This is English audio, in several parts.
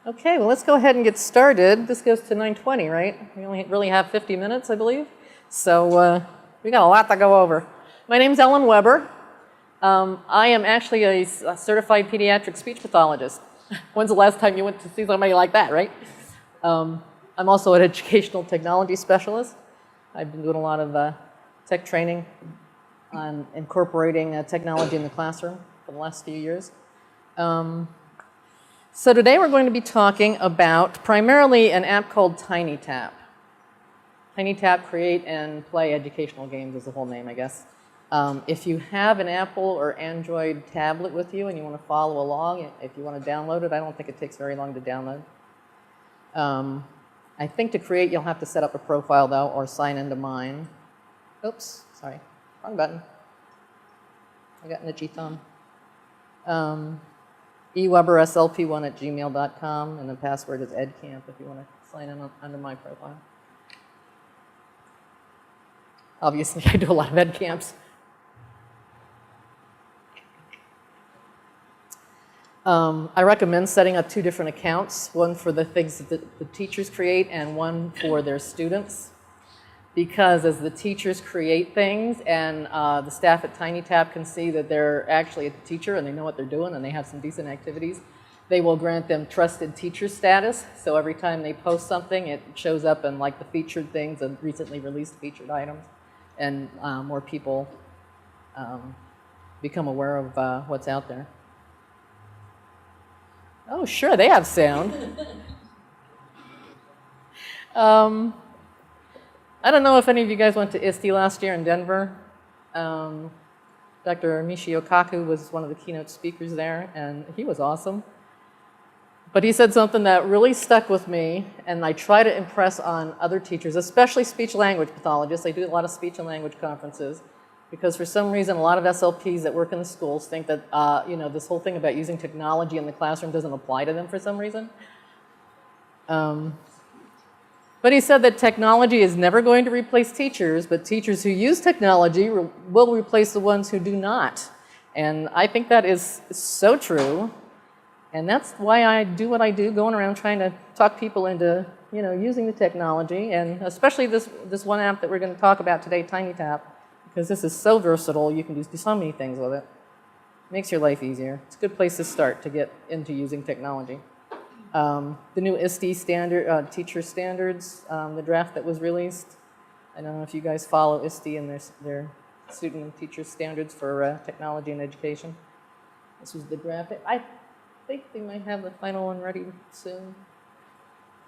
Okay, well, let's go ahead and get started. This goes to 9:20, right? We only really have 50 minutes, I believe. So we got a lot to go over. My name's Ellen Weber. I am actually a certified pediatric speech pathologist. When's the last time you went to see somebody like that, right? I'm also an educational technology specialist. I've been doing a lot of tech training on incorporating technology in the classroom for the last few years. So today we're going to be talking about primarily an app called TinyTap. TinyTap Create and Play Educational Games is the whole name, I guess. If you have an Apple or Android tablet with you and you want to follow along, if you want to download it, I don't think it takes very long to download. I think to create you'll have to set up a profile though, or sign into mine. Oops, sorry, wrong button. I got an itchy thumb. eweberslp1@gmail.com, and the password is edcamp if you want to sign in under my profile. Obviously, I do a lot of edcamps. I recommend setting up 2 different accounts, one for the things that the teachers create and one for their students. Because as the teachers create things and the staff at TinyTap can see that they're actually a teacher and they know what they're doing and they have some decent activities, they will grant them trusted teacher status. So every time they post something, it shows up in like the featured things and recently released featured items, and more people become aware of what's out there. Oh, sure, they have sound. I don't know if any of you guys went to ISTE last year in Denver. Dr. Michio Kaku was one of the keynote speakers there, and he was awesome. But he said something that really stuck with me, and I try to impress on other teachers, especially speech-language pathologists. I do a lot of speech and language conferences, because for some reason, a lot of SLPs that work in the schools think that this whole thing about using technology in the classroom doesn't apply to them for some reason. But he said that technology is never going to replace teachers, but teachers who use technology will replace the ones who do not. And I think that is so true. And that's why I do what I do, going around trying to talk people into using the technology, and especially this one app that we're going to talk about today, TinyTap, because this is so versatile. You can do so many things with it. Makes your life easier. It's a good place to start to get into using technology. The new ISTE standard, teacher standards, the draft that was released. I don't know if you guys follow ISTE and their student and teacher standards for technology and education. This was the draft. I think they might have the final one ready soon.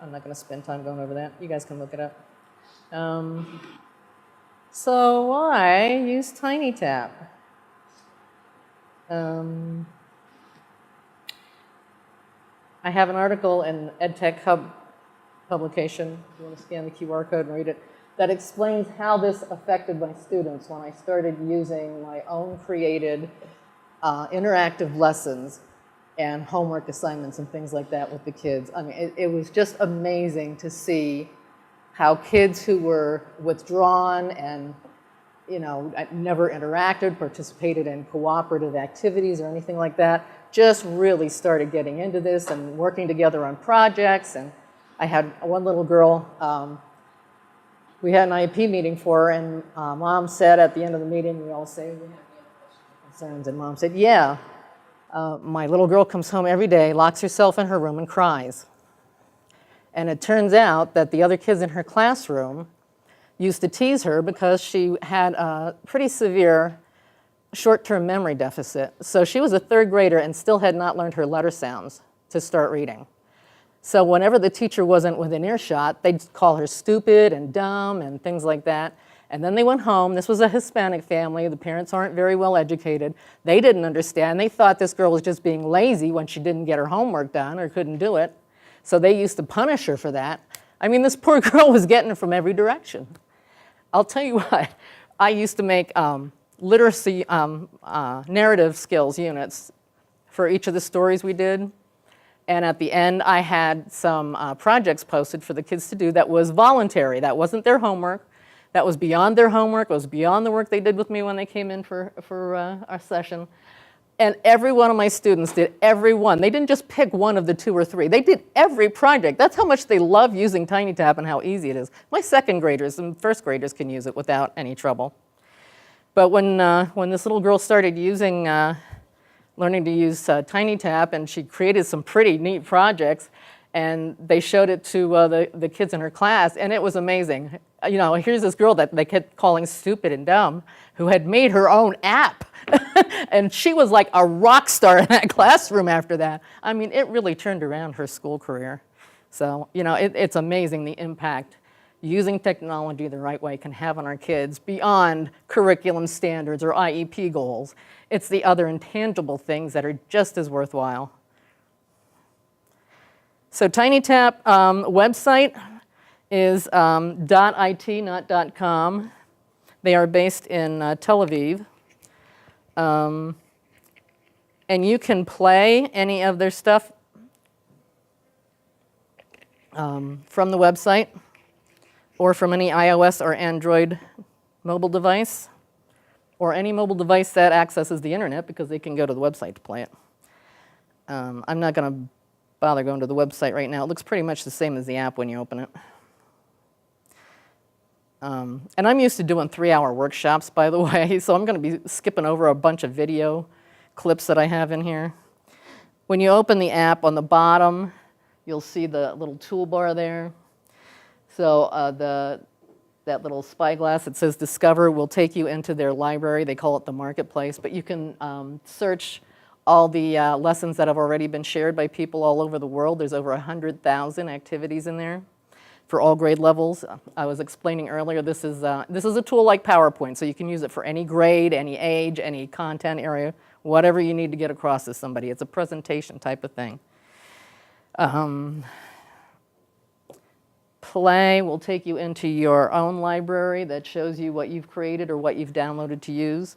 I'm not going to spend time going over that. You guys can look it up. So why use TinyTap? I have an article in EdTech Hub publication, if you want to scan the QR code and read it, that explains how this affected my students when I started using my own created interactive lessons and homework assignments and things like that with the kids. I mean, it was just amazing to see how kids who were withdrawn and never interacted, participated in cooperative activities or anything like that, just really started getting into this and working together on projects. And I had one little girl, we had an IEP meeting for her, and Mom said at the end of the meeting, we all say, we have any concerns? And Mom said, yeah, my little girl comes home every day, locks herself in her room and cries. And it turns out that the other kids in her classroom used to tease her because she had a pretty severe short-term memory deficit. So she was a 3rd grader and still had not learned her letter sounds to start reading. So whenever the teacher wasn't within earshot, they'd call her stupid and dumb and things like that. And then they went home. This was a Hispanic family. The parents aren't very well educated. They didn't understand. They thought this girl was just being lazy when she didn't get her homework done or couldn't do it. So they used to punish her for that. I mean, this poor girl was getting it from every direction. I'll tell you what, I used to make literacy narrative skills units for each of the stories we did. And at the end, I had some projects posted for the kids to do that was voluntary. That wasn't their homework. That was beyond their homework. It was beyond the work they did with me when they came in for our session. And every one of my students did every one. They didn't just pick one of the 2 or 3. They did every project. That's how much they love using TinyTap and how easy it is. My second graders and first graders can use it without any trouble. But when this little girl started learning to use TinyTap, and she created some pretty neat projects, and they showed it to the kids in her class, and it was amazing. You know, here's this girl that they kept calling stupid and dumb, who had made her own app. And she was like a rock star in that classroom after that. I mean, it really turned around her school career. So, you know, it's amazing the impact using technology the right way can have on our kids beyond curriculum standards or IEP goals. It's the other intangible things that are just as worthwhile. So TinyTap website is .it, not .com. They are based in Tel Aviv. And you can play any of their stuff from the website or from any iOS or Android mobile device or any mobile device that accesses the internet, because they can go to the website to play it. I'm not going to bother going to the website right now. It looks pretty much the same as the app when you open it. And I'm used to doing 3-hour workshops, by the way, so I'm going to be skipping over a bunch of video clips that I have in here. When you open the app, on the bottom, you'll see the little toolbar there. So that little spyglass that says Discover will take you into their library. They call it the Marketplace, but you can search all the lessons that have already been shared by people all over the world. There's over 100,000 activities in there for all grade levels. I was explaining earlier, this is a tool like PowerPoint, so you can use it for any grade, any age, any content area, whatever you need to get across to somebody. It's a presentation type of thing. Play will take you into your own library that shows you what you've created or what you've downloaded to use.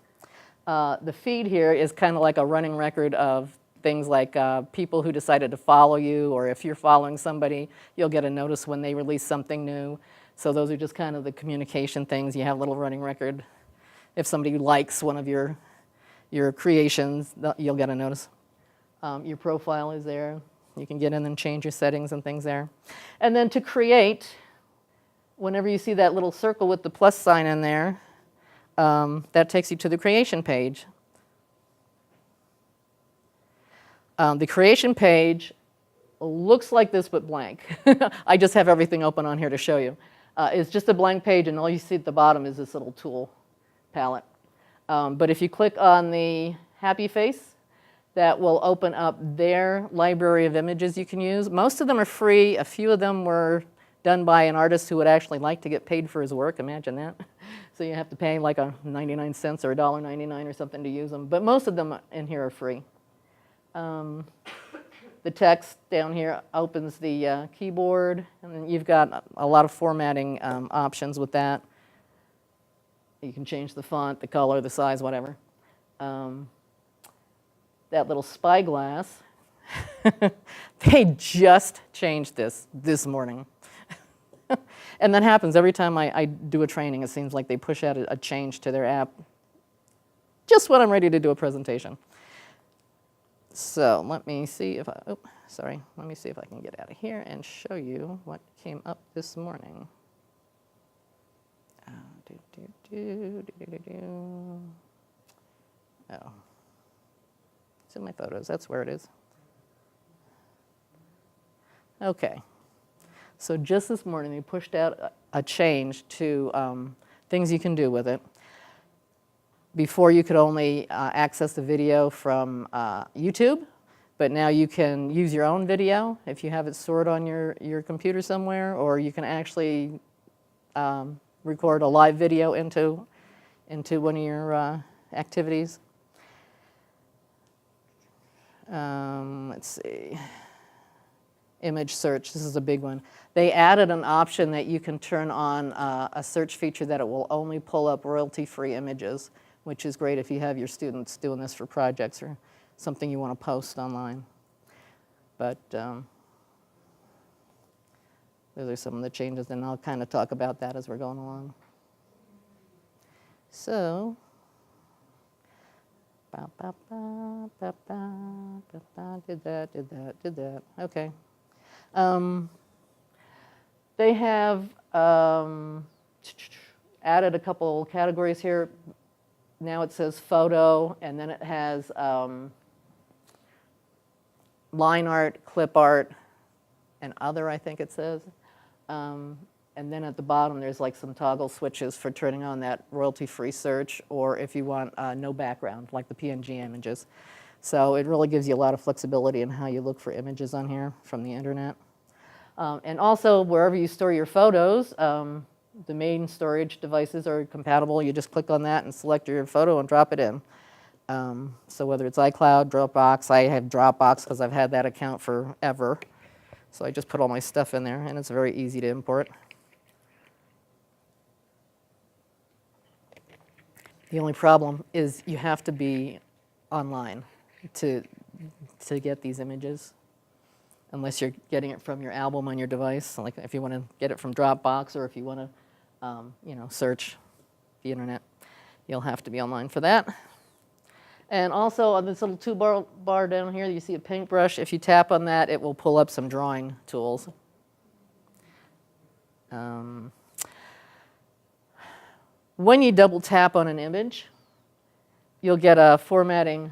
The feed here is kind of like a running record of things like people who decided to follow you, or if you're following somebody, you'll get a notice when they release something new. So those are just kind of the communication things. You have a little running record. If somebody likes one of your creations, you'll get a notice. Your profile is there. You can get in and change your settings and things there. And then to create, whenever you see that little circle with the plus sign in there, that takes you to the creation page. The creation page looks like this, but blank. I just have everything open on here to show you. It's just a blank page, and all you see at the bottom is this little tool palette. But if you click on the happy face, that will open up their library of images you can use. Most of them are free. A few of them were done by an artist who would actually like to get paid for his work. Imagine that. So you have to pay like 99 cents or $1.99 or something to use them. But most of them in here are free. The text down here opens the keyboard, and then you've got a lot of formatting options with that. You can change the font, the color, the size, whatever. That little spyglass, they just changed this morning. And that happens every time I do a training. It seems like they push out a change to their app just when I'm ready to do a presentation. So let me see if let me see if I can get out of here and show you what came up this morning. Oh. It's in my photos. That's where it is. Okay. So just this morning, they pushed out a change to things you can do with it. Before, you could only access the video from YouTube, but now you can use your own video if you have it stored on your computer somewhere, or you can actually record a live video into one of your activities. Let's see. Image search, this is a big one. They added an option that you can turn on a search feature that it will only pull up royalty-free images, which is great if you have your students doing this for projects or something you want to post online. But those are some of the changes, and I'll kind of talk about that as we're going along. So Ba, ba, ba, ba, ba, ba, ba, did that, did that, did that. Okay. They have added a couple categories here. Now it says photo, and then it has line art, clip art, and other, I think it says. And then at the bottom, there's like some toggle switches for turning on that royalty-free search, or if you want no background, like the PNG images. So it really gives you a lot of flexibility in how you look for images on here from the internet. And also, wherever you store your photos, the main storage devices are compatible. You just click on that and select your photo and drop it in. So whether it's iCloud, Dropbox, I have Dropbox because I've had that account forever. So I just put all my stuff in there, and it's very easy to import. The only problem is you have to be online to get these images, unless you're getting it from your album on your device. Like if you want to get it from Dropbox, or if you want to, search the internet, you'll have to be online for that. And also on this little toolbar down here, you see a paintbrush. If you tap on that, it will pull up some drawing tools. When you double tap on an image, you'll get a formatting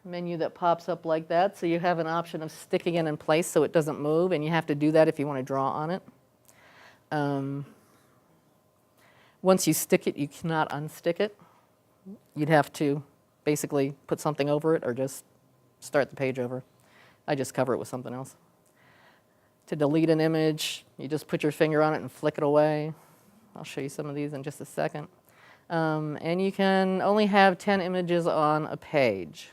menu that pops up like that. So you have an option of sticking it in place so it doesn't move, and you have to do that if you want to draw on it. Once you stick it, you cannot unstick it. You'd have to basically put something over it or just start the page over. I just cover it with something else. To delete an image, you just put your finger on it and flick it away. I'll show you some of these in just a second. And you can only have 10 images on a page.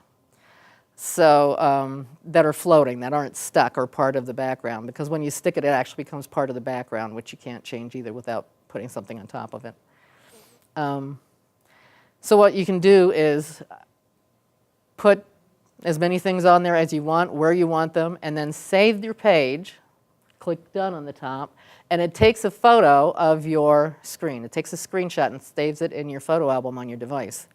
So that are floating, that aren't stuck or part of the background, because when you stick it, it actually becomes part of the background, which you can't change either without putting something on top of it. So what you can do is put as many things on there as you want, where you want them, and then save your page. Click done on the top, and it takes a photo of your screen. It takes a screenshot and saves it in your photo album on your device.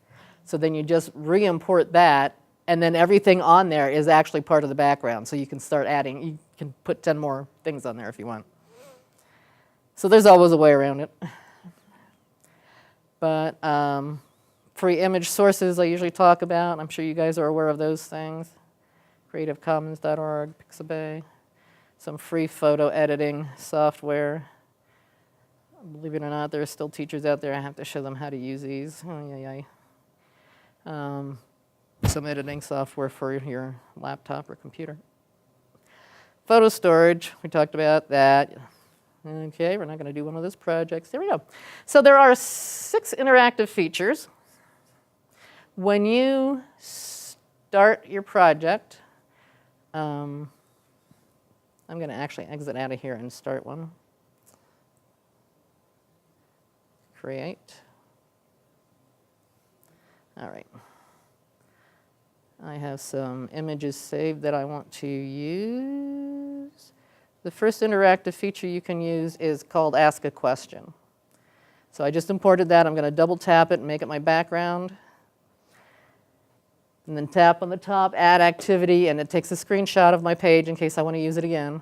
So then you just re-import that, and then everything on there is actually part of the background. So you can start adding, you can put 10 more things on there if you want. So there's always a way around it. But free image sources I usually talk about. I'm sure you guys are aware of those things. CreativeCommons.org, Pixabay. Some free photo editing software. Believe it or not, there are still teachers out there. I have to show them how to use these. Oh, yeah, yeah. Some editing software for your laptop or computer. Photo storage, we talked about that. Okay, we're not going to do one of those projects. There we go. So there are 6 interactive features. When you start your project, I'm going to actually exit out of here and start one. Create. All right. I have some images saved that I want to use. The first interactive feature you can use is called Ask a Question. So I just imported that. I'm going to double tap it and make it my background. And then tap on the top, Add Activity, and it takes a screenshot of my page in case I want to use it again.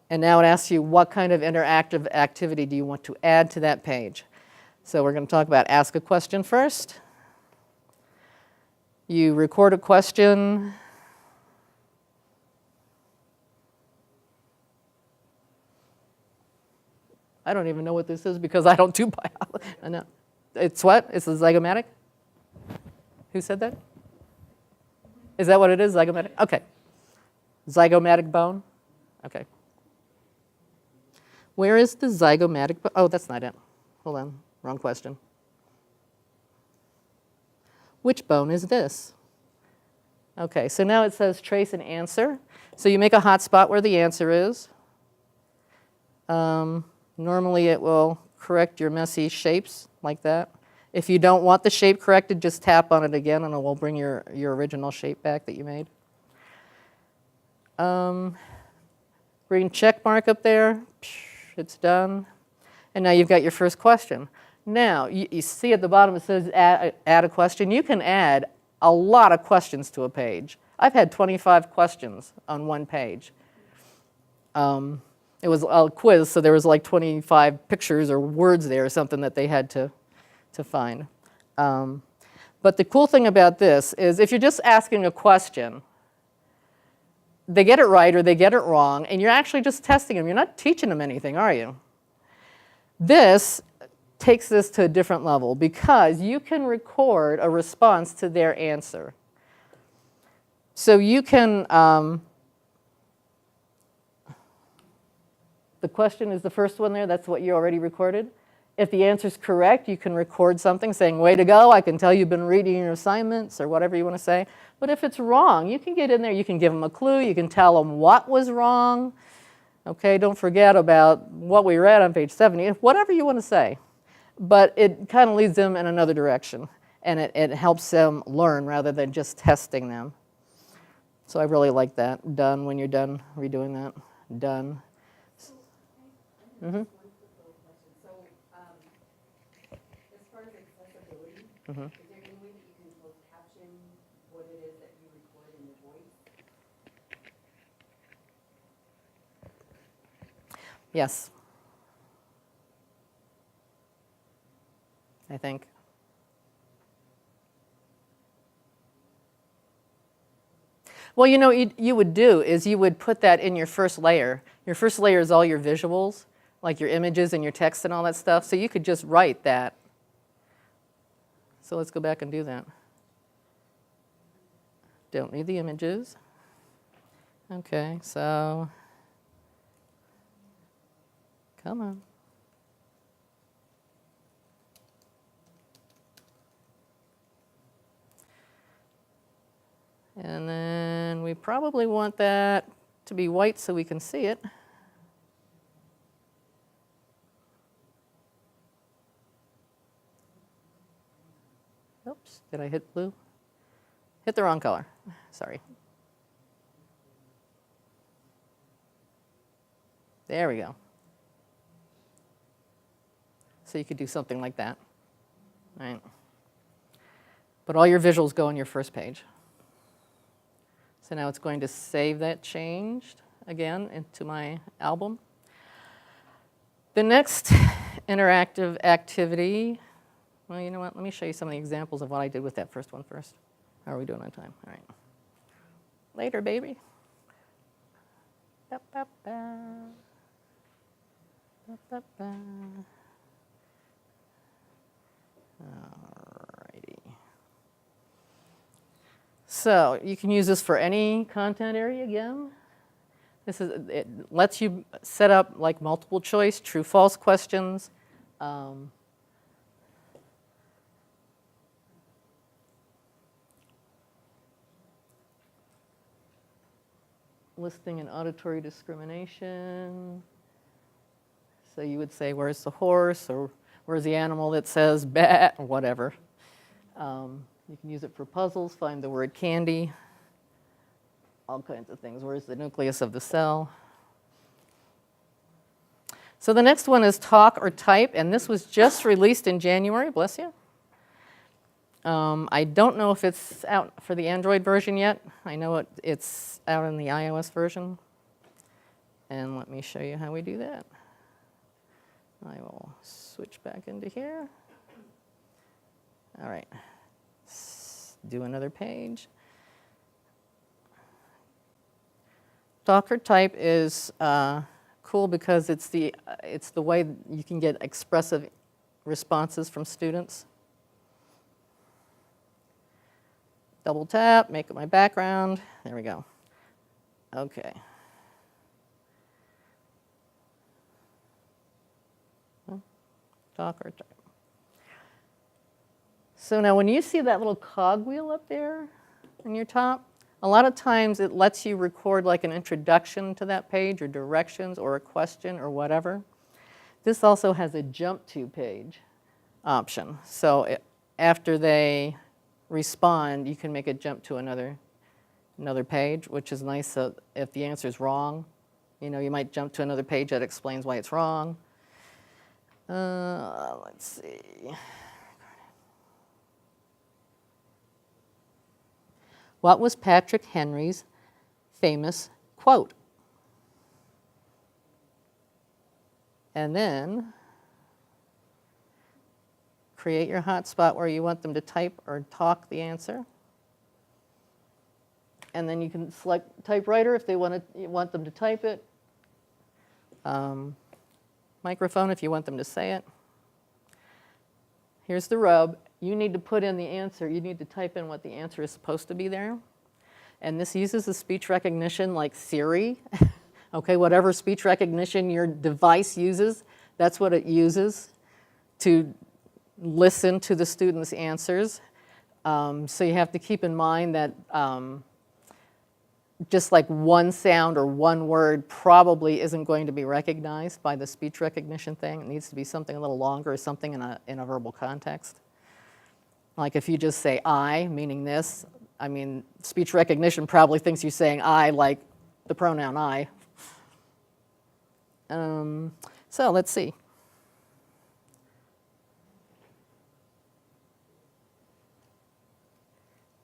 And now it asks you what kind of interactive activity do you want to add to that page. So we're going to talk about Ask a Question first. You record a question. I don't even know what this is because I don't do biology. I know. It's what? It's a zygomatic? Who said that? Is that what it is, zygomatic? Okay. Zygomatic bone? Okay. Where is the zygomatic bone? Oh, that's not it. Hold on. Wrong question. Which bone is this? Okay, so now it says trace an answer. So you make a hotspot where the answer is. Normally it will correct your messy shapes like that. If you don't want the shape corrected, just tap on it again and it will bring your original shape back that you made. Green check mark up there. It's done. And now you've got your first question. Now, you see at the bottom it says add a question. You can add a lot of questions to a page. I've had 25 questions on one page. It was a quiz, so there was like 25 pictures or words there or something that they had to find. But the cool thing about this is if you're just asking a question, they get it right or they get it wrong, and you're actually just testing them. You're not teaching them anything, are you? This takes this to a different level because you can record a response to their answer. So you can, the question is the first one there, that's what you already recorded. If the answer is correct, you can record something saying, way to go, I can tell you've been reading your assignments, or whatever you want to say. But if it's wrong, you can get in there, you can give them a clue, you can tell them what was wrong. Okay, don't forget about what we read on page 70, whatever you want to say. But it kind of leads them in another direction, and it helps them learn rather than just testing them. So I really like that. Done when you're done redoing that. Done. Mm-hmm. Mm-hmm. Is there any way that you can close caption what it is that you record in your voice? Yes. I think. Well, you know, you would do is you would put that in your first layer. Your first layer is all your visuals, like your images and your text and all that stuff. So you could just write that. So let's go back and do that. Don't need the images. Okay, so come on. And then we probably want that to be white so we can see it. Oops, did I hit blue? Hit the wrong color, sorry. There we go. So you could do something like that, right? But all your visuals go on your first page. So now it's going to save that changed again into my album. The next interactive activity, well, you know what? Let me show you some of the examples of what I did with that first one first. How are we doing on time? All right. Later, baby. Ba, ba, ba. Ba, ba, ba. Alrighty. So you can use this for any content area again. It lets you set up like multiple choice, true, false questions. Listing and auditory discrimination. So you would say, where's the horse, or where's the animal that says bat, or whatever. You can use it for puzzles, find the word candy, all kinds of things. Where's the nucleus of the cell? So the next one is talk or type, and this was just released in January, bless you. I don't know if it's out for the Android version yet. I know it's out in the iOS version. And let me show you how we do that. I will switch back into here. All right, let's do another page. Talk or type is cool because it's the way you can get expressive responses from students. Double tap, make it my background. There we go. Okay. Talk or type. So now when you see that little cogwheel up there in your top, a lot of times it lets you record like an introduction to that page or directions or a question or whatever. This also has a jump to page option. So after they respond, you can make it jump to another page, which is nice. So if the answer is wrong, you know, you might jump to another page that explains why it's wrong. Let's see. What was Patrick Henry's famous quote? And then create your hotspot where you want them to type or talk the answer. And then you can select typewriter if you want them to type it. Microphone if you want them to say it. Here's the rub. You need to put in the answer. You need to type in what the answer is supposed to be there. And this uses the speech recognition like Siri. Okay, whatever speech recognition your device uses, that's what it uses to listen to the student's answers. So you have to keep in mind that just like one sound or one word probably isn't going to be recognized by the speech recognition thing. It needs to be something a little longer or something in a verbal context. Like if you just say I, meaning this, I mean, speech recognition probably thinks you're saying I like the pronoun I. So let's see.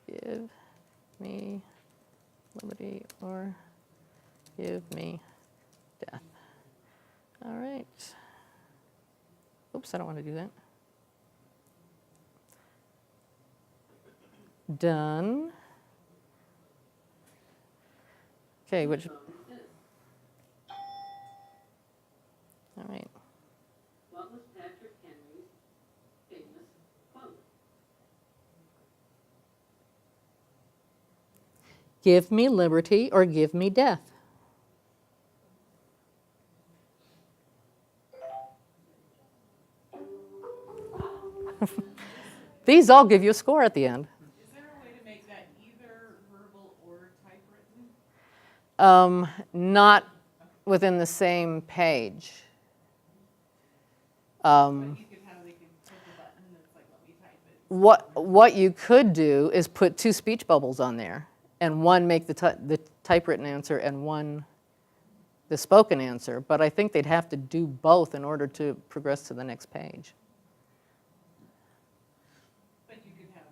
Give me liberty or give me death. All right. Oops, I don't want to do that. Done. Okay, which? All right. What was Patrick Henry's famous quote? Give me liberty or give me death. These all give you a score at the end. Is there a way to make that either verbal or typewritten? Not within the same page. But you could have, they can click the button and it's like, let me type it. What you could do is put two speech bubbles on there, and one make the typewritten answer and one the spoken answer. But I think they'd have to do both in order to progress to the next page. But you could have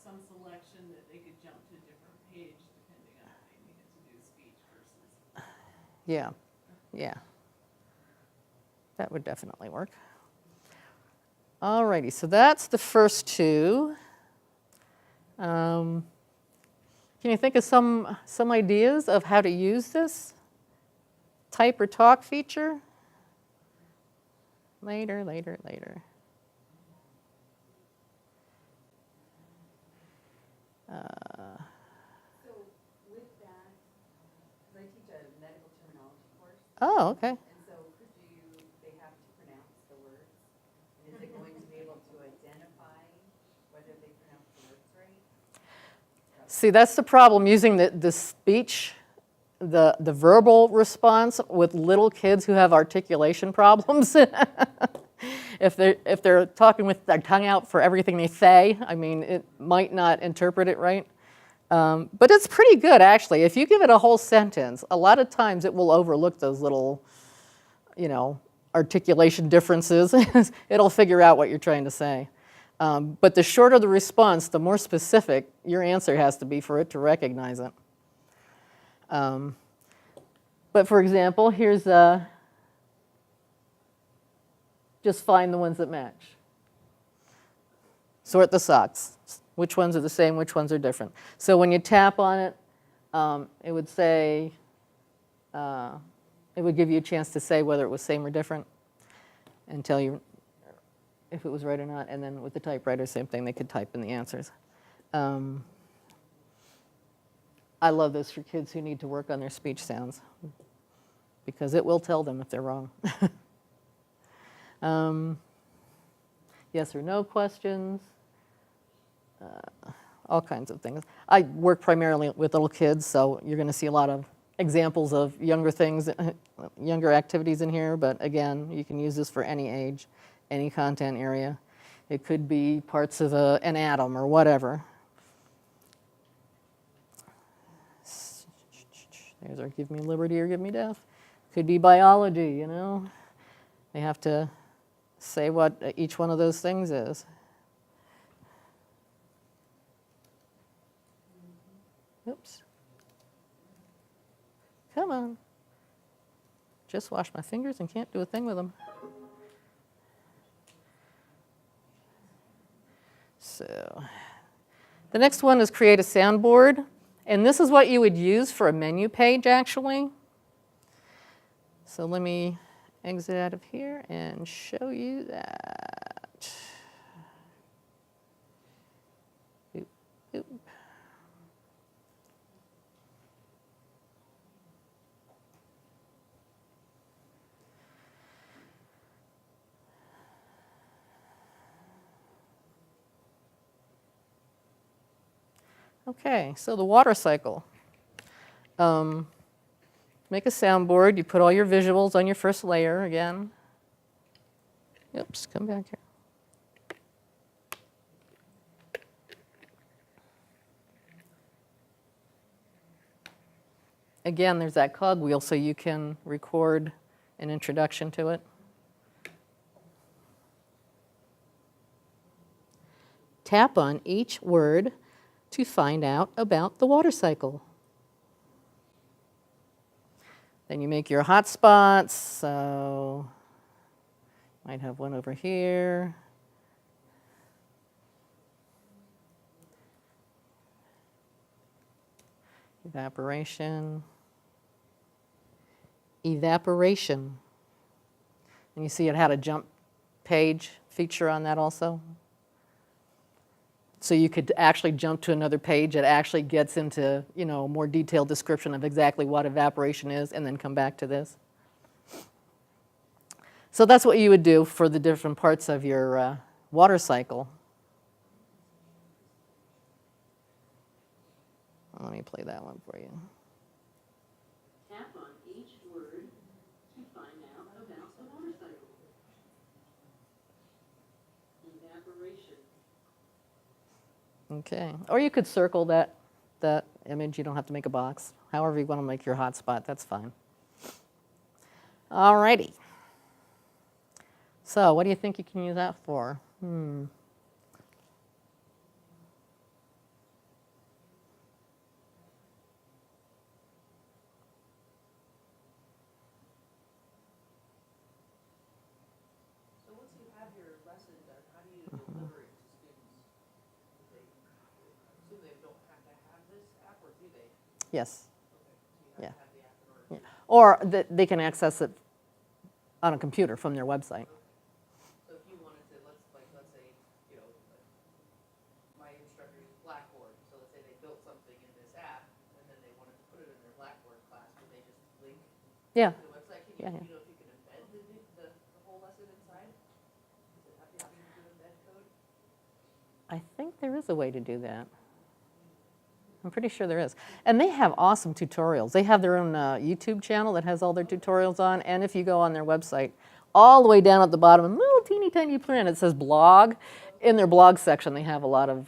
some selection that they could jump to a different page depending on if they needed to do speech versus. Yeah, yeah. That would definitely work. All righty, so that's the first two. Can you think of some ideas of how to use this type or talk feature? Later. So with that, because I teach a medical terminology course. Oh, okay. And so they have to pronounce the words? And is it going to be able to identify whether they pronounce the words right? See, that's the problem using the speech, the verbal response with little kids who have articulation problems. If they're talking with their tongue out for everything they say, I mean, it might not interpret it right. But it's pretty good, actually. If you give it a whole sentence, a lot of times it will overlook those little, articulation differences. It'll figure out what you're trying to say. But the shorter the response, the more specific your answer has to be for it to recognize it. But for example, here's just find the ones that match. Sort the socks. Which ones are the same, which ones are different. So when you tap on it, it would say, it would give you a chance to say whether it was same or different and tell you if it was right or not. And then with the typewriter, same thing, they could type in the answers. I love this for kids who need to work on their speech sounds because it will tell them if they're wrong. Yes or no questions. All kinds of things. I work primarily with little kids, so you're going to see a lot of examples of younger things, younger activities in here, but again, you can use this for any age, any content area. It could be parts of an atom or whatever. There's our give me liberty or give me death. Could be biology, They have to say what each one of those things is. Oops. Come on. Just washed my fingers and can't do a thing with them. So the next one is create a soundboard. And this is what you would use for a menu page, actually. So let me exit out of here and show you that. Oop, oop. Okay, so the water cycle. Make a soundboard. You put all your visuals on your first layer again. Oops, come back here. Again, there's that cogwheel so you can record an introduction to it. Tap on each word to find out about the water cycle. Then you make your hotspots, so might have one over here. Evaporation. Evaporation. And you see it had a jump page feature on that also. So you could actually jump to another page that actually gets into, you know, more detailed description of exactly what evaporation is and then come back to this. So that's what you would do for the different parts of your water cycle. Let me play that one for you. Tap on each word to find out about the water cycle. Evaporation. Okay, or you could circle that image. You don't have to make a box. However you want to make your hotspot, that's fine. All righty. So what do you think you can use that for? So once you have your lesson done, how do you deliver it to students? I assume they don't have to have this app, or do they? Yes. Okay, so you have to have the app in order to. Yeah. Or they can access it on a computer from their website. So if you wanted to, let's say, you know, my instructor uses Blackboard. So let's say they built something in this app, and then they wanted to put it in their Blackboard class. Would they just link Yeah. to the website? Can you, Yeah, yeah. you know, if you can embed the whole lesson inside? Does it have the option to embed code? I think there is a way to do that. I'm pretty sure there is. And they have awesome tutorials. They have their own YouTube channel that has all their tutorials on. And if you go on their website, all the way down at the bottom, a little teeny tiny print, it says blog. In their blog section, they have a lot of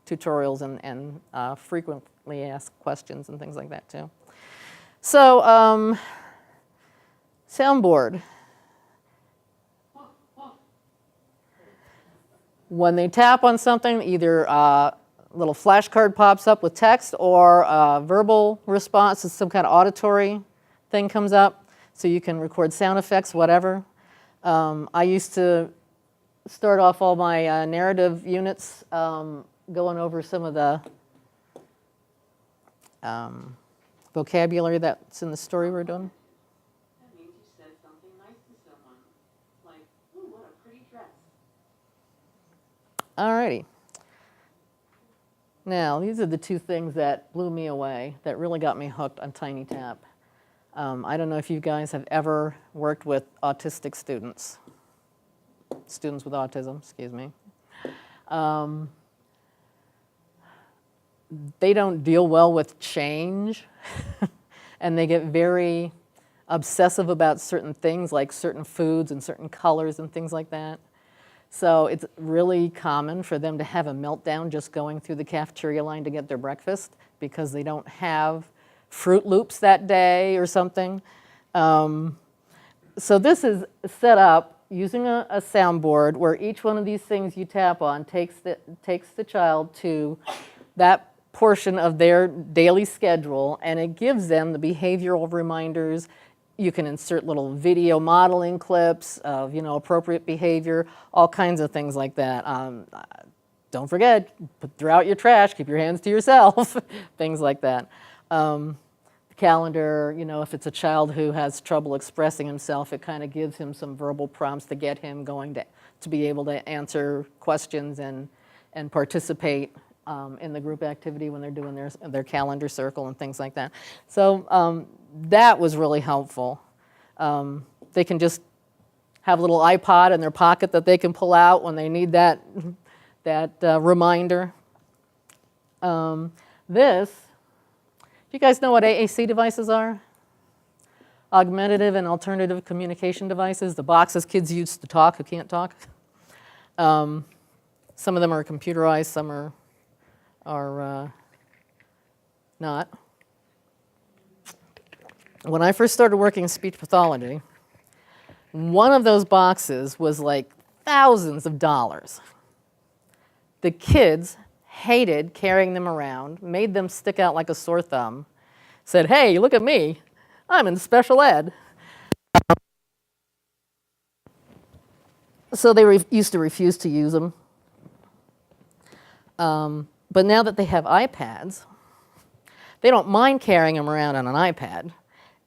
tutorials and frequently asked questions and things like that too. So, Soundboard. When they tap on something, either a little flashcard pops up with text or a verbal response, some kind of auditory thing comes up, so you can record sound effects, whatever. I used to start off all my narrative units going over some of the vocabulary that's in the story we're doing. That means you said something nice to someone, like, ooh, what a pretty dress. Alrighty. Now, these are the two things that blew me away, that really got me hooked on TinyTap. I don't know if you guys have ever worked with autistic students with autism, excuse me. They don't deal well with change, and they get very obsessive about certain things, like certain foods and certain colors and things like that. So it's really common for them to have a meltdown just going through the cafeteria line to get their breakfast because they don't have Fruit Loops that day or something. So this is set up, using a soundboard where each one of these things you tap on takes the child to that portion of their daily schedule, and it gives them the behavioral reminders. You can insert little video modeling clips of, appropriate behavior, all kinds of things like that. Don't forget, throw out your trash, keep your hands to yourself, things like that. Calendar, if it's a child who has trouble expressing himself, it kind of gives him some verbal prompts to get him going to be able to answer questions and participate in the group activity when they're doing their calendar circle and things like that. So that was really helpful. They can just have a little iPod in their pocket that they can pull out when they need that reminder. Do you guys know what AAC devices are? Augmentative and alternative communication devices, the boxes kids use to talk who can't talk. Some of them are computerized, some are not. When I first started working in speech pathology, one of those boxes was like thousands of dollars. The kids hated carrying them around, made them stick out like a sore thumb, said, hey, look at me, I'm in special ed. So they used to refuse to use them. But now that they have iPads, they don't mind carrying them around on an iPad.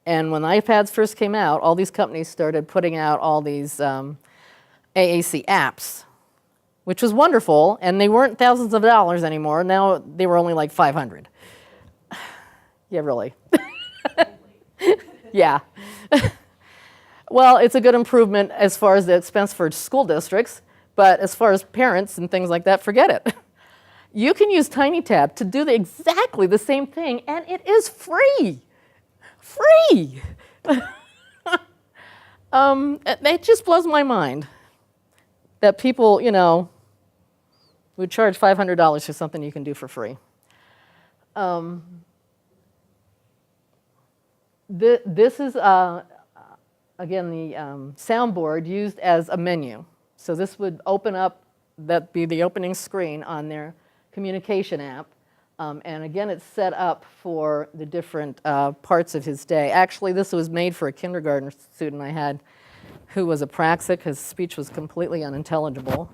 And when the iPads first came out, all these companies started putting out all these AAC apps, which was wonderful, and they weren't thousands of dollars anymore. Now they were only like 500. Yeah, really. Yeah. Well, it's a good improvement as far as the expense for school districts, but as far as parents and things like that, forget it. You can use TinyTap to do exactly the same thing, and it is free. Free! It just blows my mind that people, would charge $500 for something you can do for free. This is, again, the soundboard used as a menu. So this would open up, that'd be the opening screen on their communication app. And again, it's set up for the different parts of his day. Actually, this was made for a kindergarten student I had who was apraxic. His speech was completely unintelligible.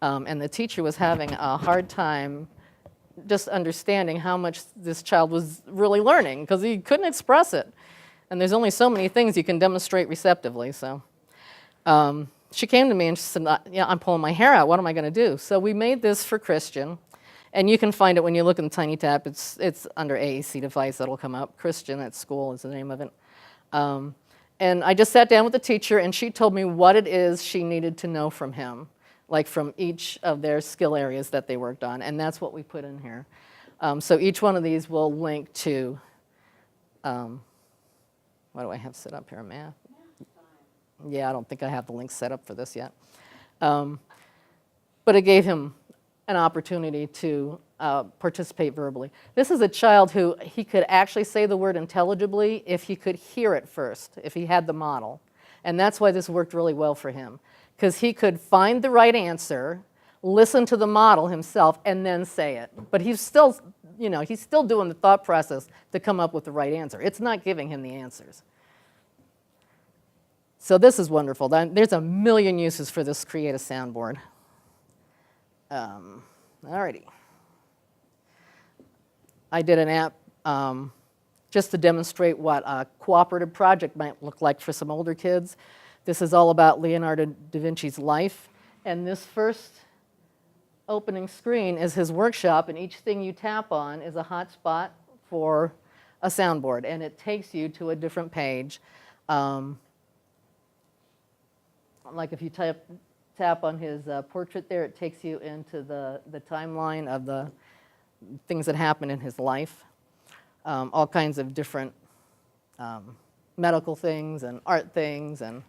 And the teacher was having a hard time just understanding how much this child was really learning because he couldn't express it. And there's only so many things you can demonstrate receptively. So she came to me and she said, yeah, I'm pulling my hair out. What am I going to do? So we made this for Christian. And you can find it when you look in TinyTap. It's under AAC device. That'll come up. Christian at school is the name of it. And I just sat down with the teacher, and she told me what it is she needed to know from him, like from each of their skill areas that they worked on. And that's what we put in here. So each one of these will link to, what do I have set up here, math? Yeah, I don't think I have the link set up for this yet. But it gave him an opportunity to participate verbally. This is a child who he could actually say the word intelligibly if he could hear it first, if he had the model. And that's why this worked really well for him, because he could find the right answer, listen to the model himself, and then say it. But he's still, he's still doing the thought process to come up with the right answer. It's not giving him the answers. So this is wonderful. There's a million uses for this Create a Soundboard. Alrighty. I did an app just to demonstrate what a cooperative project might look like for some older kids. This is all about Leonardo da Vinci's life. And this first opening screen is his workshop, and each thing you tap on is a hotspot for a soundboard, and it takes you to a different page. Like if you tap on his portrait there, it takes you into the timeline of the things that happened in his life. All kinds of different medical things and art things and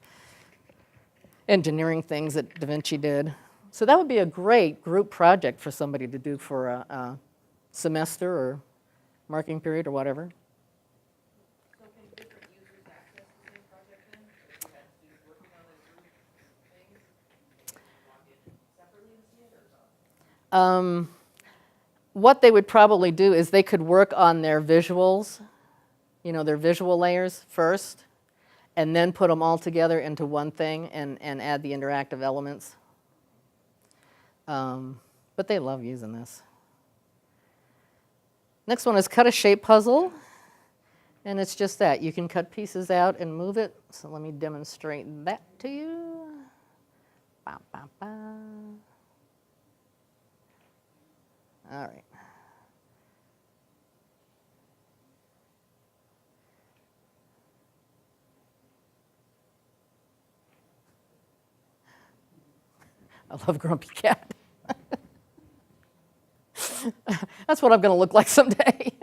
engineering things that Da Vinci did. So that would be a great group project for somebody to do for a semester or marking period or whatever. So can different users access the same project then? If you had students working on a group thing, What they would probably do is they could work on their visuals, their visual layers first, and then put them all together into one thing and add the interactive elements. But they love using this. Next one is cut a shape puzzle. And it's just that. You can cut pieces out and move it. So let me demonstrate that to you. Ba, ba, ba. All right. I love Grumpy Cat. That's what I'm going to look like someday.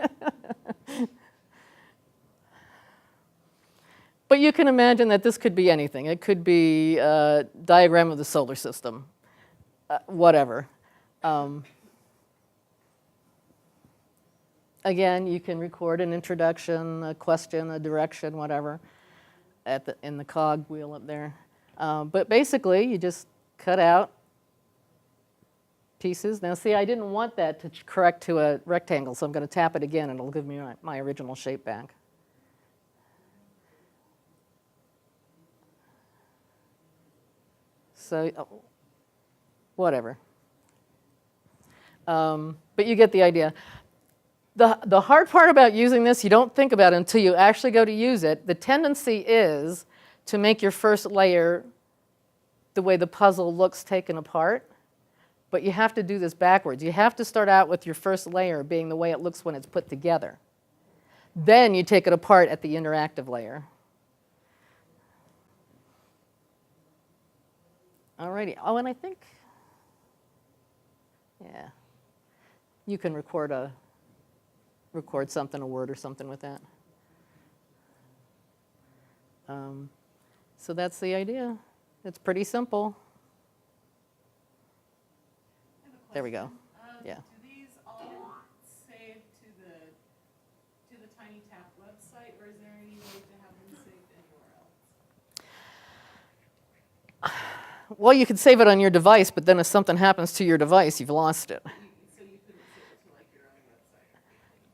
But you can imagine that this could be anything. It could be a diagram of the solar system, whatever. Again, you can record an introduction, a question, a direction, whatever, in the cog wheel up there. But basically, you just cut out pieces. Now, see, I didn't want that to correct to a rectangle, so I'm going to tap it again, and it'll give me my original shape back. So, whatever. But you get the idea. The hard part about using this, you don't think about it until you actually go to use it. The tendency is to make your first layer the way the puzzle looks taken apart. But you have to do this backwards. You have to start out with your first layer being the way it looks when it's put together. Then you take it apart at the interactive layer. Alrighty. Oh, and I think, yeah, you can record something, a word or something with that. So that's the idea. It's pretty simple. There we go. Yeah. Do these all save to the Tiny Tap website, or is there any way to have them saved anywhere else? Well, you could save it on your device, but then if something happens to your device, you've lost it. So you couldn't save it to like your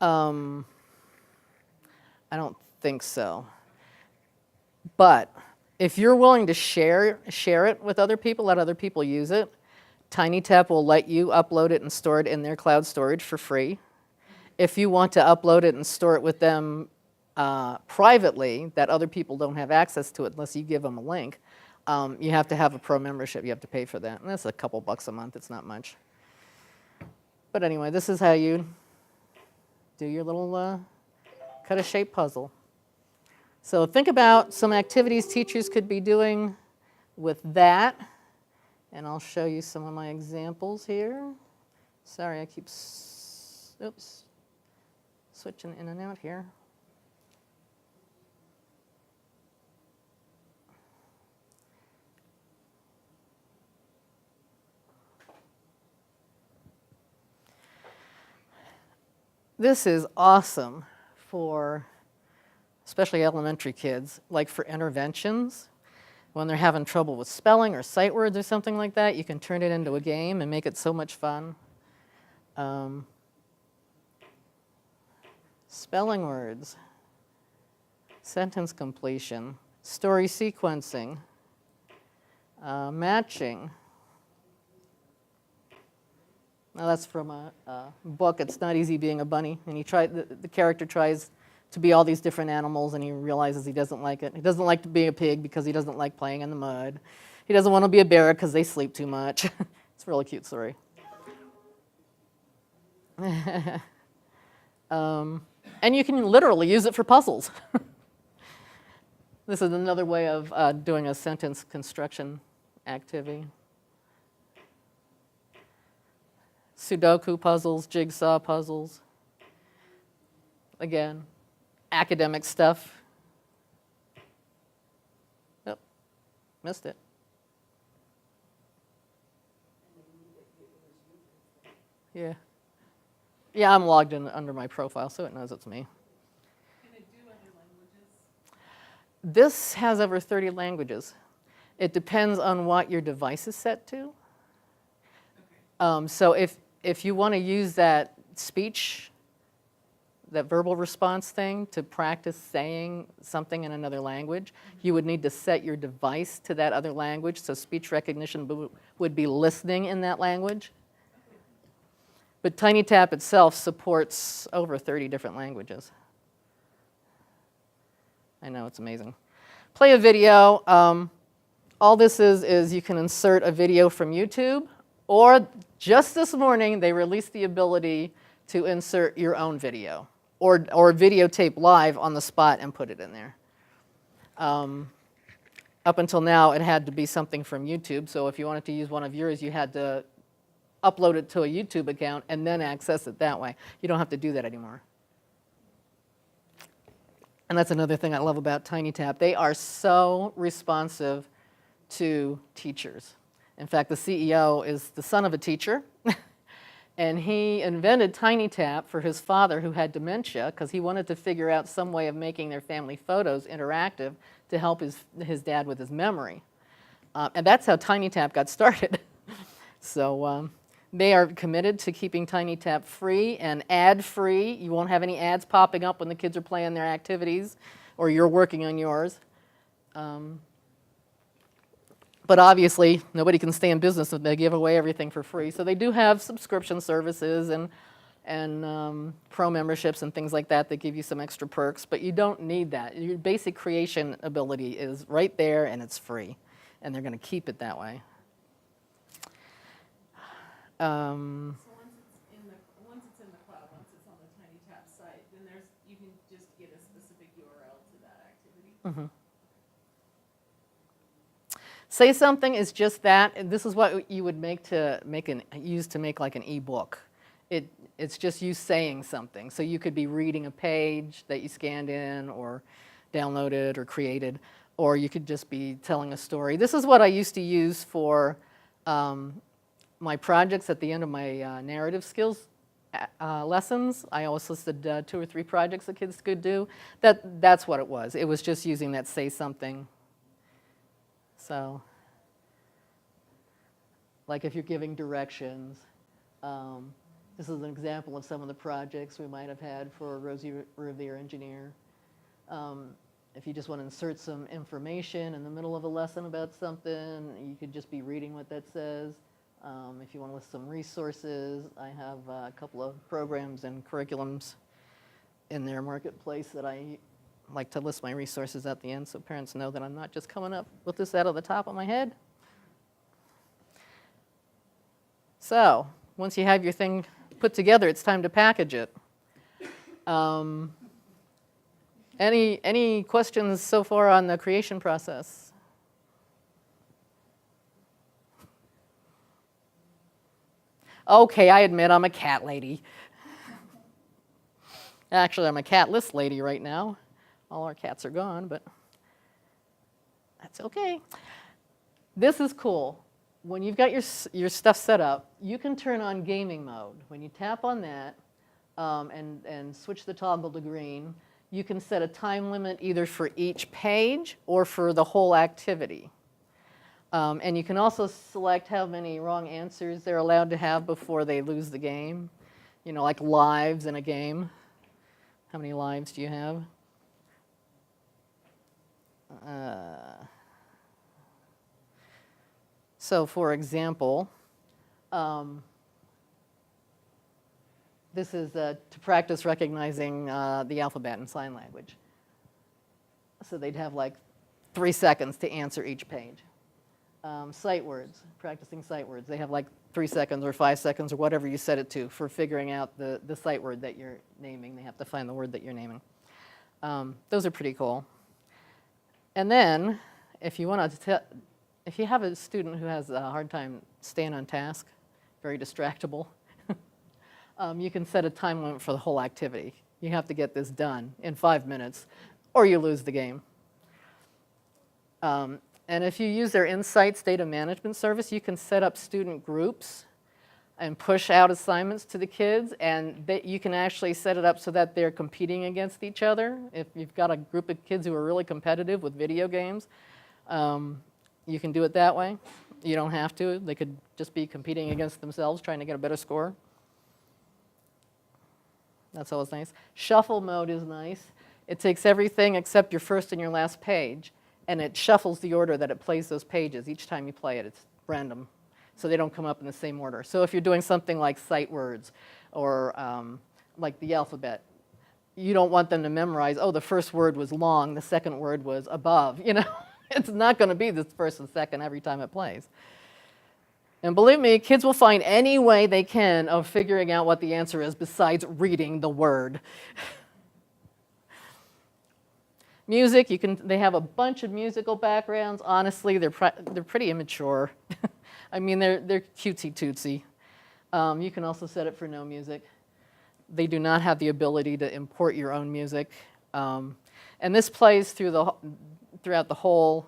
own website? I don't think so. But if you're willing to share it with other people, let other people use it, TinyTap will let you upload it and store it in their cloud storage for free. If you want to upload it and store it with them privately, that other people don't have access to it unless you give them a link, you have to have a pro membership. You have to pay for that. And that's a couple bucks a month. It's not much. But anyway, this is how you do your little cut a shape puzzle. So think about some activities teachers could be doing with that. And I'll show you some of my examples here. Sorry, I keep switching in and out here. This is awesome for especially elementary kids, like for interventions. When they're having trouble with spelling or sight words or something like that, you can turn it into a game and make it so much fun. Spelling words, sentence completion, story sequencing, matching. Now that's from a book, It's Not Easy Being a Bunny, and the character tries to be all these different animals, and he realizes he doesn't like it. He doesn't like to be a pig because he doesn't like playing in the mud. He doesn't want to be a bear because they sleep too much. It's a really cute story. And you can literally use it for puzzles. This is another way of doing a sentence construction activity. Sudoku puzzles, jigsaw puzzles. Again, academic stuff. Oh, missed it. Yeah. Yeah, I'm logged in under my profile, so it knows it's me. Can it do other languages? This has over 30 languages. It depends on what your device is set to. So if you want to use that speech, that verbal response thing to practice saying something in another language, you would need to set your device to that other language, so speech recognition would be listening in that language. But TinyTap itself supports over 30 different languages. I know, it's amazing. Play a video. All this is you can insert a video from YouTube, or just this morning they released the ability to insert your own video, or videotape live on the spot and put it in there. Up until now, it had to be something from YouTube, so if you wanted to use one of yours, you had to upload it to a YouTube account and then access it that way. You don't have to do that anymore. And that's another thing I love about TinyTap. They are so responsive to teachers. In fact, the CEO is the son of a teacher, and he invented TinyTap for his father who had dementia because he wanted to figure out some way of making their family photos interactive to help his dad with his memory. And that's how TinyTap got started. So they are committed to keeping TinyTap free and ad-free. You won't have any ads popping up when the kids are playing their activities or you're working on yours. But obviously, nobody can stay in business if they give away everything for free. So they do have subscription services and pro memberships and things like that that give you some extra perks, but you don't need that. Your basic creation ability is right there and it's free, and they're going to keep it that way. So once it's in the cloud, once it's on the TinyTap site, then you can just get a specific URL to that activity. Mm-hmm. Say Something is just that. And this is what you would use to make like an ebook. It's just you saying something. So you could be reading a page that you scanned in or downloaded or created, or you could just be telling a story. This is what I used to use for my projects at the end of my narrative skills lessons. I always listed 2 or 3 projects that kids could do. That's what it was. It was just using that Say Something. So, like if you're giving directions, this is an example of some of the projects we might have had for Rosie Revere Engineer. If you just want to insert some information in the middle of a lesson about something, you could just be reading what that says. If you want to list some resources, I have a couple of programs and curriculums in their marketplace that I like to list my resources at the end so parents know that I'm not just coming up with this out of the top of my head. So, once you have your thing put together, it's time to package it. Any questions so far on the creation process? Okay, I admit I'm a cat lady. Actually, I'm a catless lady right now. All our cats are gone, but that's okay. This is cool. When you've got your stuff set up, you can turn on gaming mode. When you tap on that and switch the toggle to green, you can set a time limit either for each page or for the whole activity. And you can also select how many wrong answers they're allowed to have before they lose the game. You know, like lives in a game. How many lives do you have? So for example, this is to practice recognizing the alphabet in sign language. So they'd have like 3 seconds to answer each page. Sight words, practicing sight words. They have like 3 seconds or 5 seconds or whatever you set it to for figuring out the sight word that you're naming. They have to find the word that you're naming. Those are pretty cool. And then, if you want to, if you have a student who has a hard time staying on task, very distractible, you can set a time limit for the whole activity. You have to get this done in 5 minutes, or you lose the game. And if you use their Insights data management service, you can set up student groups and push out assignments to the kids, and you can actually set it up so that they're competing against each other. If you've got a group of kids who are really competitive with video games, you can do it that way. You don't have to. They could just be competing against themselves, trying to get a better score. That's always nice. Shuffle mode is nice. It takes everything except your first and your last page, and it shuffles the order that it plays those pages each time you play it. It's random, so they don't come up in the same order. So if you're doing something like sight words or like the alphabet, you don't want them to memorize, oh, the first word was long, the second word was above. You know, it's not going to be this first and second every time it plays. And believe me, kids will find any way they can of figuring out what the answer is besides reading the word. Music, they have a bunch of musical backgrounds. Honestly, they're pretty immature. I mean, they're cutesy-tootsy. You can also set it for no music. They do not have the ability to import your own music. And this plays throughout the whole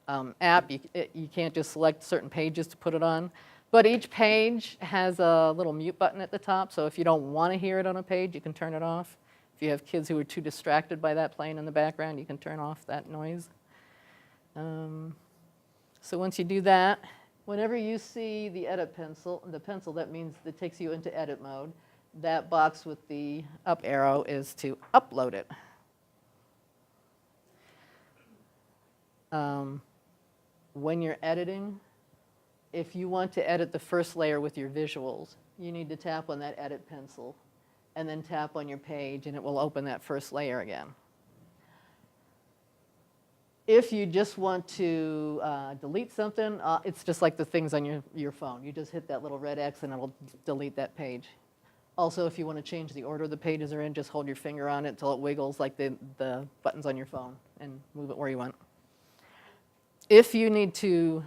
app. You can't just select certain pages to put it on. But each page has a little mute button at the top, so if you don't want to hear it on a page, you can turn it off. If you have kids who are too distracted by that playing in the background, you can turn off that noise. So once you do that, whenever you see the pencil, that means that takes you into edit mode. That box with the up arrow is to upload it. When you're editing, if you want to edit the first layer with your visuals, you need to tap on that edit pencil and then tap on your page, and it will open that first layer again. If you just want to delete something, it's just like the things on your phone. You just hit that little red X and it'll delete that page. Also, if you want to change the order the pages are in, just hold your finger on it until it wiggles like the buttons on your phone and move it where you want. If you need to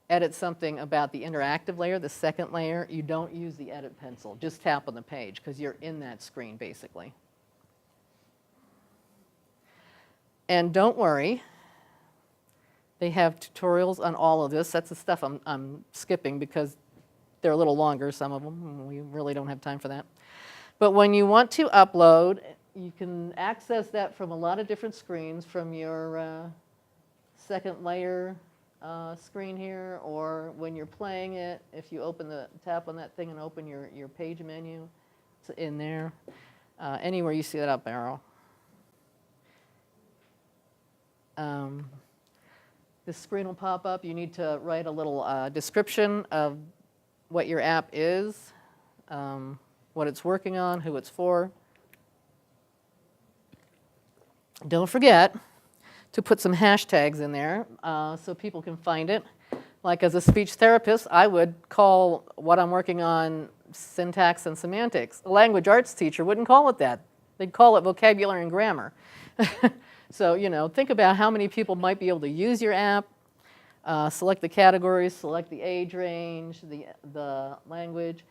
edit something about the interactive layer, the second layer, you don't use the edit pencil. Just tap on the page because you're in that screen basically. And don't worry, they have tutorials on all of this. That's the stuff I'm skipping because they're a little longer, some of them. We really don't have time for that. But when you want to upload, you can access that from a lot of different screens, from your second layer screen here, or when you're playing it, if you tap on that thing and open your page menu, it's in there. Anywhere you see that up arrow. This screen will pop up. You need to write a little description of what your app is, what it's working on, who it's for. Don't forget to put some hashtags in there so people can find it. Like as a speech therapist, I would call what I'm working on syntax and semantics. A language arts teacher wouldn't call it that. They'd call it vocabulary and grammar. So, you know, think about how many people might be able to use your app. Select the categories, select the age range, the language.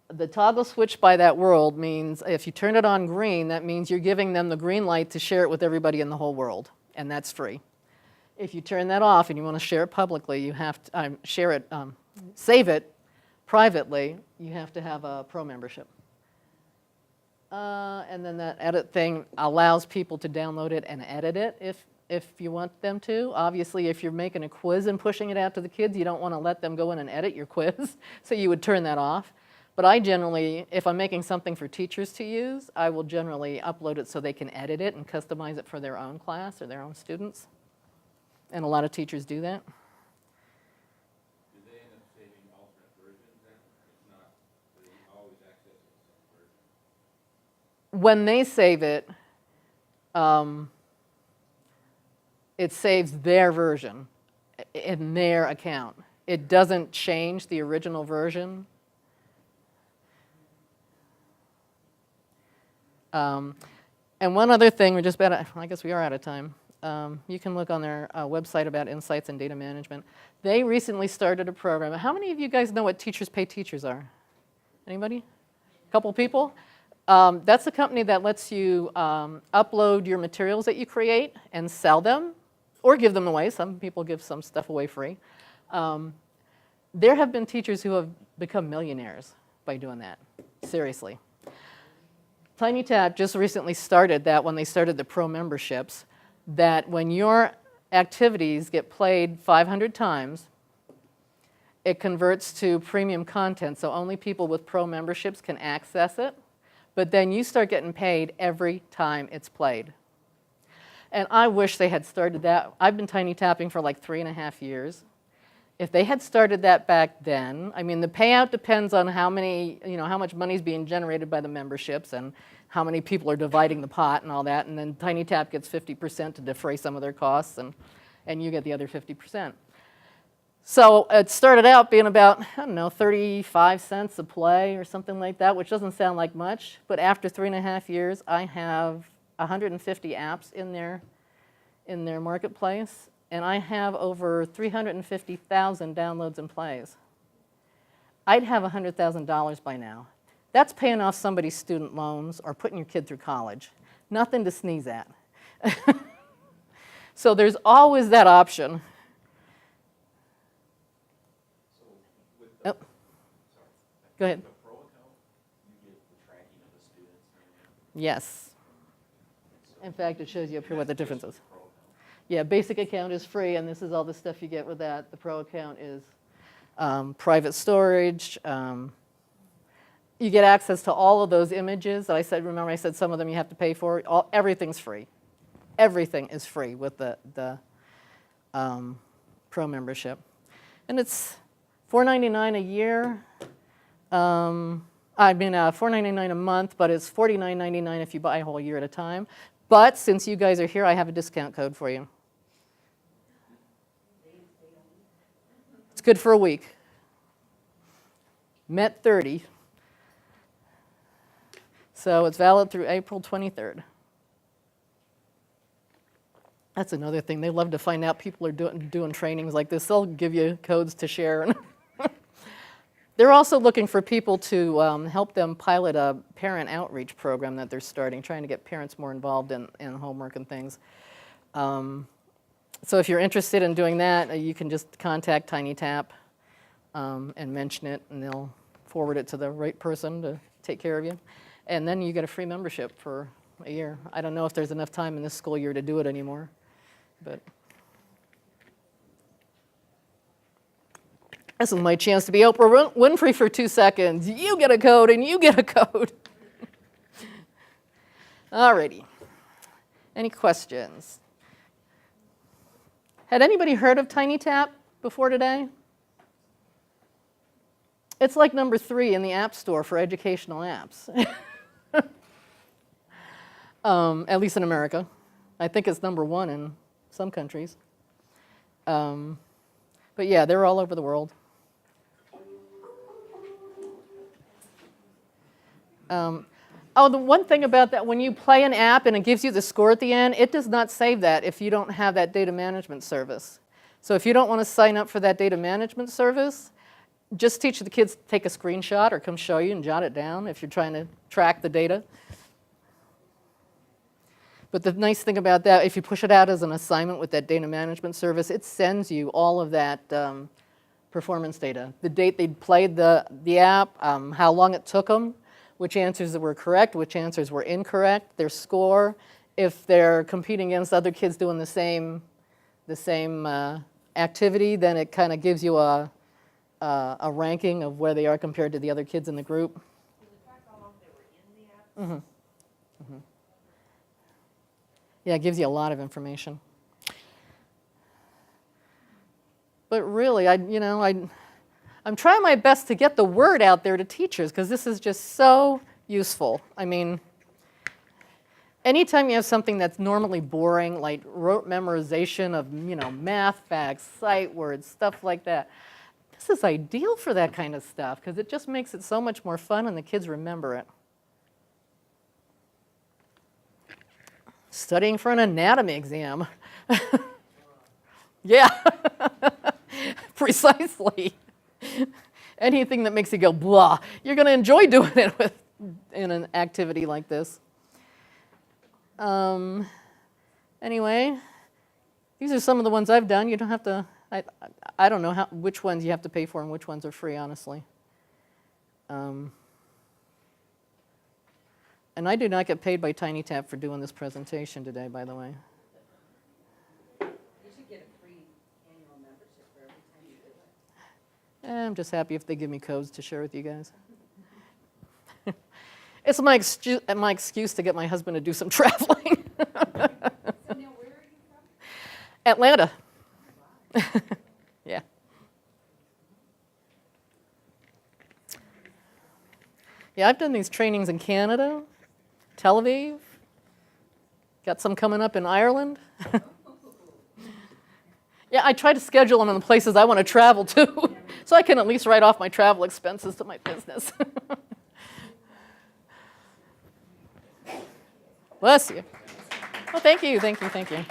The toggle switch by that world means if you turn it on green, that means you're giving them the green light to share it with everybody in the whole world, and that's free. If you turn that off and you want to share it publicly, you have to save it privately, you have to have a pro membership. And then that edit thing allows people to download it and edit it if you want them to. Obviously, if you're making a quiz and pushing it out to the kids, you don't want to let them go in and edit your quiz, so you would turn that off. But I generally, if I'm making something for teachers to use, I will generally upload it so they can edit it and customize it for their own class or their own students. And a lot of teachers do that. Do they end up saving alternate versions then? It's not, they always access the same version. When they save it, it saves their version in their account. It doesn't change the original version. And one other thing, I guess we are out of time. You can look on their website about insights and data management. They recently started a program. How many of you guys know what Teachers Pay Teachers are? Anybody? A couple people? That's a company that lets you upload your materials that you create and sell them or give them away. Some people give some stuff away free. There have been teachers who have become millionaires by doing that. Seriously. TinyTap just recently started that when they started the pro memberships, that when your activities get played 500 times it converts to premium content, so only people with pro memberships can access it. But then you start getting paid every time it's played. And I wish they had started that. I've been tiny tapping for like 3.5 years. If they had started that back then, I mean, the payout depends on how much money is being generated by the memberships and how many people are dividing the pot and all that. And then Tiny Tap gets 50% to defray some of their costs, and you get the other 50%. So it started out being about, I don't know, 35 cents a play or something like that, which doesn't sound like much. But after 3.5 years, I have 150 apps in their marketplace, and I have over 350,000 downloads and plays. I'd have $100,000 by now. That's paying off somebody's student loans or putting your kid through college. Nothing to sneeze at. So there's always that option. Oh. Go ahead. The pro account, you get the tracking of the students and everything. Yes. In fact, it shows you up here what the difference is. Yeah, basic account is free, and this is all the stuff you get with that. The pro account is private storage. You get access to all of those images that I said. Remember, I said some of them you have to pay for. Everything's free. Everything is free with the pro membership, and it's $4.99 a year. $4.99 a month, but it's $49.99 if you buy a whole year at a time. But since you guys are here, I have a discount code for you. It's good for a week. Met 30. So it's valid through April 23rd. That's another thing. They love to find out people are doing trainings like this. They'll give you codes to share. They're also looking for people to help them pilot a parent outreach program that they're starting, trying to get parents more involved in homework and things. So if you're interested in doing that, you can just contact Tiny Tap and mention it, and they'll forward it to the right person to take care of you. And then you get a free membership for a year. I don't know if there's enough time in this school year to do it anymore, but this is my chance to be Oprah Winfrey for 2 seconds. You get a code and you get a code. Alrighty. Any questions? Had anybody heard of Tiny Tap before today? It's like number 3 in the App Store for educational apps. At least in America. I think it's number 1 in some countries. But yeah, they're all over the world. The one thing about that, when you play an app and it gives you the score at the end, it does not save that if you don't have that data management service. So if you don't want to sign up for that data management service, just teach the kids to take a screenshot or come show you and jot it down if you're trying to track the data. But the nice thing about that, if you push it out as an assignment with that data management service, it sends you all of that performance data. The date they played the app, how long it took them, which answers were correct, which answers were incorrect, their score, if they're competing against other kids doing the same activity, then it kind of gives you a ranking of where they are compared to the other kids in the group. Does it track how long they were in the app? Mm-hmm. Mm-hmm. Yeah, it gives you a lot of information. But really, I'm trying my best to get the word out there to teachers because this is just so useful. I mean, anytime you have something that's normally boring, like rote memorization of, math facts, sight words, stuff like that, this is ideal for that kind of stuff because it just makes it so much more fun and the kids remember it. Studying for an anatomy exam. Yeah, precisely. Anything that makes you go blah, you're going to enjoy doing it in an activity like this. Anyway, these are some of the ones I've done. You don't have to, I don't know which ones you have to pay for and which ones are free, honestly. And I do not get paid by Tiny Tap for doing this presentation today, by the way. You should get a free annual membership for every time you do it. I'm just happy if they give me codes to share with you guys. It's my excuse to get my husband to do some traveling. So now, where are you from? Atlanta. Yeah. Yeah, I've done these trainings in Canada, Tel Aviv. Got some coming up in Ireland. Yeah, I try to schedule them in the places I want to travel to, so I can at least write off my travel expenses to my business. Bless you. Well, thank you, thank you, thank you.